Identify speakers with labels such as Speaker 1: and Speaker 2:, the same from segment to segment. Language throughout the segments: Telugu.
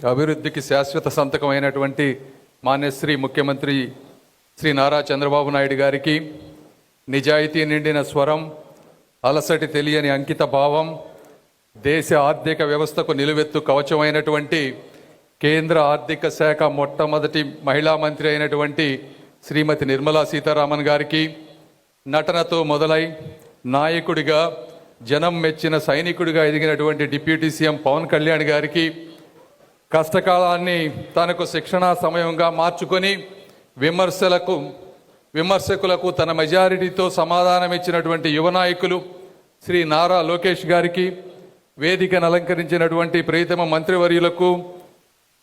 Speaker 1: అభివృద్ధికి శాశ్వత సంతకమైనటువంటి మాన్యశ్రీ ముఖ్యమంత్రి శ్రీ నారా చంద్రబాబు నాయుడు గారికి నిజాయితీ నిండిన స్వరం, అలసటి తెలియని అంకిత భావం, దేశ ఆర్థిక వ్యవస్థకు నిలువెత్తు కవచమైనటువంటి కేంద్ర ఆర్థిక శాఖ మొట్టమొదటి మహిళా మంత్రి అయినటువంటి శ్రీమతి నిర్మలా సీతారామన్ గారికి, నటనతో మొదలై నాయకుడిగా జనం మెచ్చిన సైనికుడిగా ఎదిగినటువంటి డిప్యూటీ సీఎం పవన్ కళ్యాణ్ గారికి, కష్టకాలాన్ని తనకు శిక్షణా సమయంగా మార్చుకొని విమర్శకులకు తన మెజారిటీతో సమాధానం ఇచ్చినటువంటి యువ నాయకులు శ్రీ నారా లోకేష్ గారికి, వేదికను అలంకరించినటువంటి ప్రియతమ మంత్రివర్యులకు,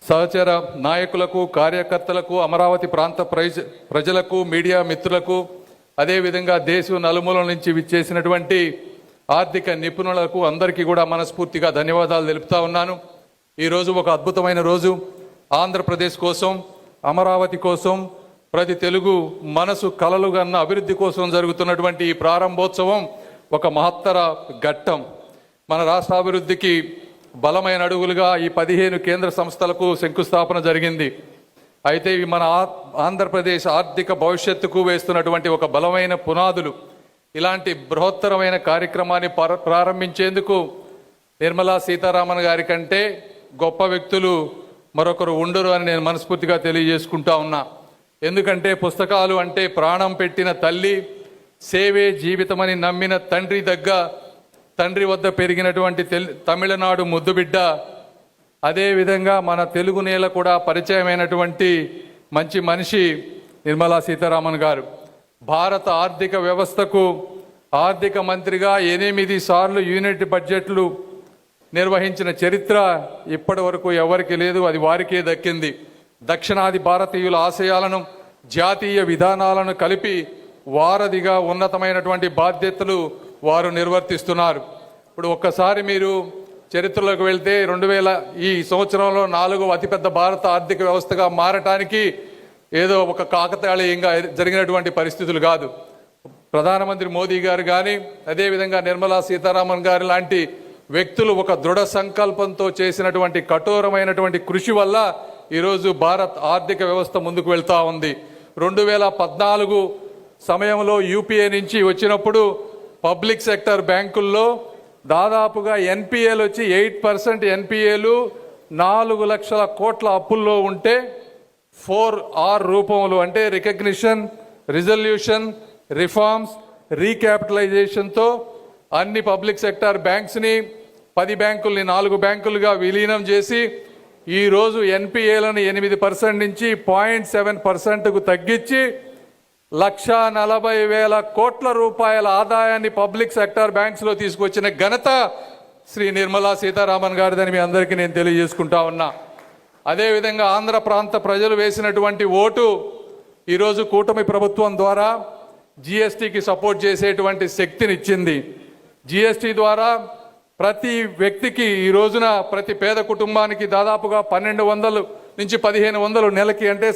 Speaker 1: సహచర నాయకులకు, కార్యకర్తలకు, అమరావతి ప్రాంత ప్రజలకు, మీడియా మిత్రులకు, అదేవిధంగా దేశం నలుమూలల నుంచి విచ్చేసినటువంటి ఆర్థిక నిపుణులకు అందరికీ కూడా మనస్ఫూర్తిగా ధన్యవాదాలు తెలుపుతా ఉన్నాను. ఈరోజు ఒక అద్భుతమైన రోజు. ఆంధ్రప్రదేశ్ కోసం, అమరావతి కోసం, ప్రతి తెలుగు మనసు కలలుగన్న అభివృద్ధి కోసం జరుగుతున్నటువంటి ఈ ప్రారంభోత్సవం ఒక మహత్తర ఘట్టం. మన రాష్ట్ర అభివృద్ధికి బలమైన అడుగులుగా ఈ 15 కేంద్ర సంస్థలకు శంకుస్థాపన జరిగింది. అయితే ఇవి మన ఆంధ్రప్రదేశ్ ఆర్థిక భవిష్యత్తుకు వేస్తున్నటువంటి ఒక బలమైన పునాదులు. ఇలాంటి బృహత్తరమైన కార్యక్రమాన్ని ప్రారంభించేందుకు నిర్మలా సీతారామన్ గారి కంటే గొప్ప వ్యక్తులు మరొకరు ఉండరు అని నేను మనస్ఫూర్తిగా తెలియజేసుకుంటా ఉన్నా. ఎందుకంటే పుస్తకాలు అంటే ప్రాణం పెట్టిన తల్లి, సేవే జీవితమని నమ్మిన తండ్రి వద్ద పెరిగినటువంటి తమిళనాడు ముద్దుబిడ్డ, అదేవిధంగా మన తెలుగు నేల కూడా పరిచయమైనటువంటి మంచి మనిషి నిర్మలా సీతారామన్ గారు. భారత ఆర్థిక వ్యవస్థకు ఆర్థిక మంత్రిగా 8 సార్లు యూనిట్ బడ్జెట్లు నిర్వహించిన చరిత్ర ఇప్పటి వరకు ఎవరికి లేదు, అది వారికే దక్కింది. దక్షిణాది భారతీయుల ఆశయాలను, జాతీయ విధానాలను కలిపి వారధిగా ఉన్నతమైనటువంటి బాధ్యతలు వారు నిర్వర్తిస్తున్నారు. ఇప్పుడు ఒక్కసారి మీరు చరిత్రలోకి వెళ్తే 2000 ఈ సంవత్సరంలో 4వ అతిపెద్ద భారత ఆర్థిక వ్యవస్థగా మారటానికి ఏదో ఒక కాకతాళీయంగా జరిగినటువంటి పరిస్థితులు కాదు. ప్రధానమంత్రి మోదీ గారు కానీ, అదేవిధంగా నిర్మలా సీతారామన్ గారు లాంటి వ్యక్తులు ఒక దృఢ సంకల్పంతో చేసినటువంటి కఠోరమైనటువంటి కృషి వల్ల ఈరోజు భారత్ ఆర్థిక వ్యవస్థ ముందుకు వెళ్తూ ఉంది. 2014 సమయంలో యూపీఏ నుంచి వచ్చినప్పుడు పబ్లిక్ సెక్టర్ బ్యాంకుల్లో దాదాపుగా ఎన్పిఏలు వచ్చి 8% ఎన్పిఏలు 4 లక్షల కోట్ల అప్పుల్లో ఉంటే 4R రూపంలో, అంటే రికగ్నిషన్, రిజల్యూషన్, రిఫార్మ్స్, రీక్యాపిటలైజేషన్తో అన్ని పబ్లిక్ సెక్టార్ బ్యాంక్స్ని 10 బ్యాంకుల్ని 4 బ్యాంకులుగా విలీనం చేసి ఈరోజు ఎన్పిఏలను 8% నుంచి 0.7%కు తగ్గించి 1,40,000 కోట్ల రూపాయల ఆదాయాన్ని పబ్లిక్ సెక్టార్ బ్యాంక్స్లో తీసుకొచ్చిన ఘనత శ్రీ నిర్మలా సీతారామన్ గారిదని మీ అందరికీ నేను తెలియజేసుకుంటా ఉన్నా. అదేవిధంగా ఆంధ్ర ప్రాంత ప్రజలు వేసినటువంటి ఓటు ఈరోజు కూటమి ప్రభుత్వం ద్వారా జిఎస్టీకి సపోర్ట్ చేసేటువంటి శక్తినిచ్చింది. జిఎస్టీ ద్వారా ప్రతి వ్యక్తికి ఈ రోజున ప్రతి పేద కుటుంబానికి దాదాపుగా 1,200 నుంచి 1,500 నెలకి, అంటే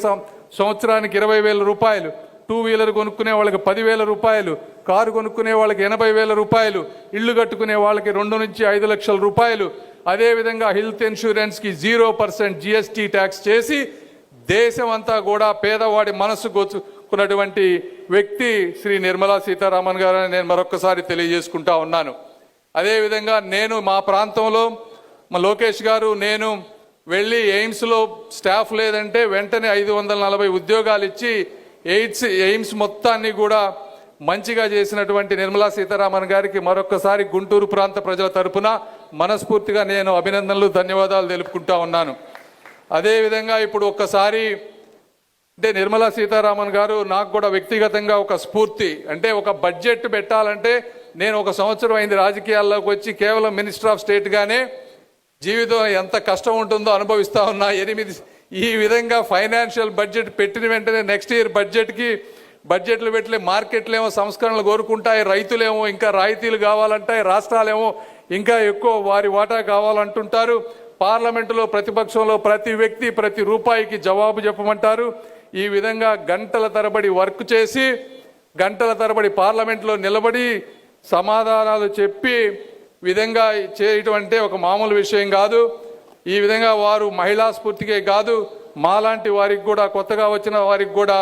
Speaker 1: సంవత్సరానికి 20,000 రూపాయలు, 2 వీలర్ కొనుక్కునే వాళ్ళకి 10,000 రూపాయలు, కారు కొనుక్కునే వాళ్ళకి 80,000 రూపాయలు, ఇళ్లు కట్టుకునే వాళ్ళకి 2 నుంచి 5 లక్షల రూపాయలు, అదేవిధంగా హెల్త్ ఇన్సూరెన్స్కి 0% జిఎస్టీ ట్యాక్స్ చేసి దేశం అంతా కూడా పేదవాడి మనసు గోచుకున్నటువంటి వ్యక్తి శ్రీ నిర్మలా సీతారామన్ గారని నేను మరొకసారి తెలియజేసుకుంటా ఉన్నాను. అదేవిధంగా నేను మా ప్రాంతంలో మా లోకేష్ గారు నేను వెళ్ళి ఎయిమ్స్లో స్టాఫ్ లేదంటే వెంటనే 540 ఉద్యోగాలు ఇచ్చి ఎయిమ్స్ మొత్తాన్ని కూడా మంచిగా చేసినటువంటి నిర్మలా సీతారామన్ గారికి మరొకసారి గుంటూరు ప్రాంత ప్రజల తరపున మనస్ఫూర్తిగా నేను అభినందనలు, ధన్యవాదాలు తెలుపుకుంటా ఉన్నాను. అదేవిధంగా ఇప్పుడు ఒక్కసారి అంటే నిర్మలా సీతారామన్ గారు నాకు కూడా వ్యక్తిగతంగా ఒక స్ఫూర్తి. అంటే ఒక బడ్జెట్ పెట్టాలంటే నేను 1 సంవత్సరం అయింది రాజకీయాల్లోకి వచ్చి, కేవలం మినిస్టర్ ఆఫ్ స్టేట్గానే జీవితం ఎంత కష్టం ఉంటుందో అనుభవిస్తూ ఉన్నా. ఈ విధంగా ఫైనాన్షియల్ బడ్జెట్ పెట్టిన వెంటనే నెక్స్ట్ ఇయర్ బడ్జెట్లు పెట్టలే, మార్కెట్లు ఏమో సంస్కరణలు కోరుకుంటాయి, రైతులేమో ఇంకా రాయితీలు కావాలంటాయి, రాష్ట్రాలేమో ఇంకా ఎక్కువ వారి వాటా కావాలంటుంటారు, పార్లమెంటులో ప్రతిపక్షంలో ప్రతి వ్యక్తి ప్రతి రూపాయికి జవాబు చెప్పమంటారు. ఈ విధంగా గంటల తరబడి వర్క్ చేసి, గంటల తరబడి పార్లమెంట్లో నిలబడి సమాధానాలు చెప్పి విధంగా చేయటం అంటే ఒక మామూలు విషయం కాదు. ఈ విధంగా వారు మహిళా స్ఫూర్తికే కాదు, మాలాంటి వారికి కూడా, కొత్తగా వచ్చిన వారికి కూడా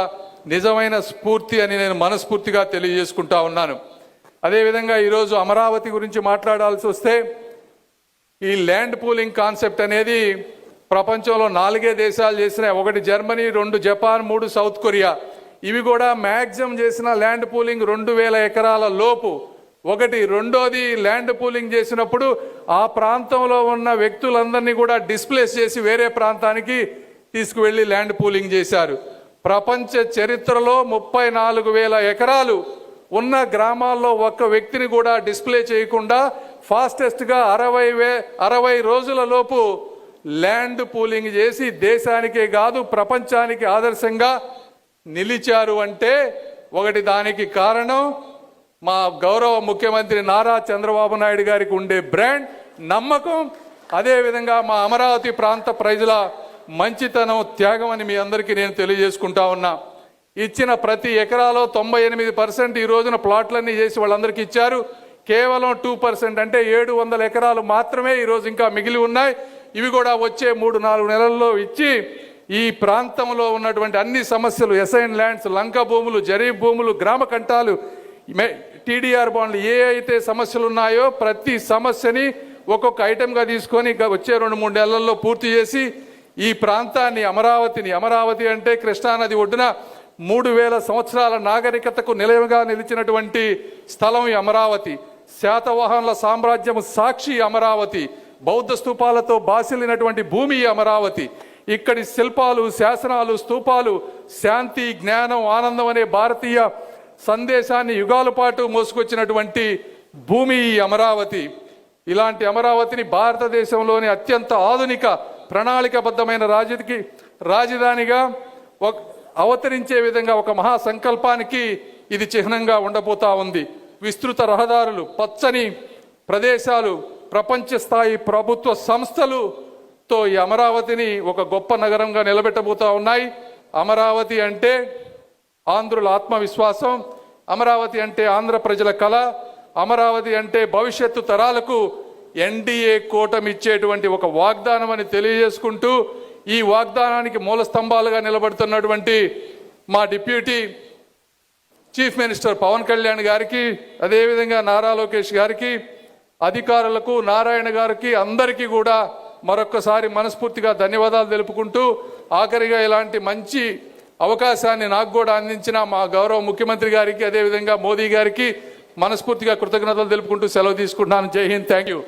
Speaker 1: నిజమైన స్ఫూర్తి అని నేను మనస్ఫూర్తిగా తెలియజేసుకుంటా ఉన్నాను. అదేవిధంగా ఈరోజు అమరావతి గురించి మాట్లాడాల్సి వస్తే, ఈ ల్యాండ్ పూలింగ్ కాన్సెప్ట్ అనేది ప్రపంచంలో 4 దేశాలు చేసినాయి. 1 జర్మనీ, 2 జపాన్, 3 సౌత్ కొరియా. ఇవి కూడా మ్యాక్సిమం చేసిన ల్యాండ్ పూలింగ్ 2000 ఎకరాల లోపు. రెండోది ల్యాండ్ పూలింగ్ చేసినప్పుడు ఆ ప్రాంతంలో ఉన్న వ్యక్తులందరినీ కూడా డిస్ప్లేస్ చేసి వేరే ప్రాంతానికి తీసుకువెళ్ళి ల్యాండ్ పూలింగ్ చేశారు. ప్రపంచ చరిత్రలో 34,000 ఎకరాలు ఉన్న గ్రామాల్లో ఒక్క వ్యక్తిని కూడా డిస్ప్లే చేయకుండా ఫాస్టెస్ట్గా 60 రోజుల లోపు ల్యాండ్ పూలింగ్ చేసి దేశానికే కాదు ప్రపంచానికి ఆదర్శంగా నిలిచారు. అంటే దానికి కారణం మా గౌరవ ముఖ్యమంత్రి నారా చంద్రబాబు నాయుడు గారికి ఉండే బ్రాండ్, నమ్మకం, అదేవిధంగా మా అమరావతి ప్రాంత ప్రజల మంచితనం, త్యాగం అని మీ అందరికీ నేను తెలియజేసుకుంటా ఉన్నా. ఇచ్చిన ప్రతి ఎకరాలో 98% ఈ రోజున ప్లాట్లన్నీ చేసి వాళ్ళందరికీ ఇచ్చారు. కేవలం 2% అంటే 700 ఎకరాలు మాత్రమే ఈరోజు ఇంకా మిగిలి ఉన్నాయి. ఇవి కూడా వచ్చే 3-4 నెలల్లో ఇచ్చి ఈ ప్రాంతంలో ఉన్నటువంటి అన్ని సమస్యలు, అసైన్ ల్యాండ్స్, లంక భూములు, జరీబ్ భూములు, గ్రామ కంటాలు, టీడీఆర్ బాండ్లు, ఏ అయితే సమస్యలు ఉన్నాయో ప్రతి సమస్యని ఒక్కొక్క ఐటెంగా తీసుకొని వచ్చే 2-3 నెలల్లో పూర్తి చేసి ఈ ప్రాంతాన్ని, అమరావతి అంటే కృష్ణానది ఒడ్డున 3000 సంవత్సరాల నాగరికతకు నిలయంగా నిలిచినటువంటి స్థలం ఈ అమరావతి. శాతవాహనుల సామ్రాజ్యము సాక్షి అమరావతి. బౌద్ధ స్తూపాలతో బాసిల్లినటువంటి భూమి అమరావతి. ఇక్కడి శిల్పాలు, శాసనాలు, స్తూపాలు శాంతి, జ్ఞానం, ఆనందం అనే భారతీయ సందేశాన్ని యుగాల పాటు మోసుకొచ్చినటువంటి భూమి ఈ అమరావతి. ఇలాంటి అమరావతిని భారతదేశంలోని అత్యంత ఆధునిక ప్రణాళికబద్ధమైన రాజధానిగా అవతరించే విధంగా ఒక మహా సంకల్పానికి ఇది చిహ్నంగా ఉండబోతా ఉంది. విస్తృత రహదారులు, పచ్చని ప్రదేశాలు, ప్రపంచ స్థాయి ప్రభుత్వ సంస్థలుతో ఈ అమరావతిని ఒక గొప్ప నగరంగా నిలబెట్టబోతా ఉన్నాయి. అమరావతి అంటే ఆంధ్రుల ఆత్మవిశ్వాసం, అమరావతి అంటే ఆంధ్ర ప్రజల కళ, అమరావతి అంటే భవిష్యత్తు తరాలకు ఎన్డీఏ కూటమి ఇచ్చేటువంటి ఒక వాగ్దానం అని తెలియజేసుకుంటూ, ఈ వాగ్దానానికి మూల స్తంభాలుగా నిలబడుతున్నటువంటి మా deputy chief minister Pawan Kalyan గారికి, అదేవిధంగా నారా లోకేష్ గారికి, అధికారులకు, నారాయణ గారికి, అందరికీ కూడా మరొక్కసారి మనస్ఫూర్తిగా ధన్యవాదాలు తెలుపుకుంటూ, ఆఖరిగా ఇలాంటి మంచి అవకాశాన్ని నాకు కూడా అందించిన మా గౌరవ ముఖ్యమంత్రి గారికి, అదేవిధంగా మోదీ గారికి మనస్ఫూర్తిగా కృతజ్ఞతలు తెలుపుకుంటూ సెలవు తీసుకుంటున్నాను. జై హింద్. Thank you.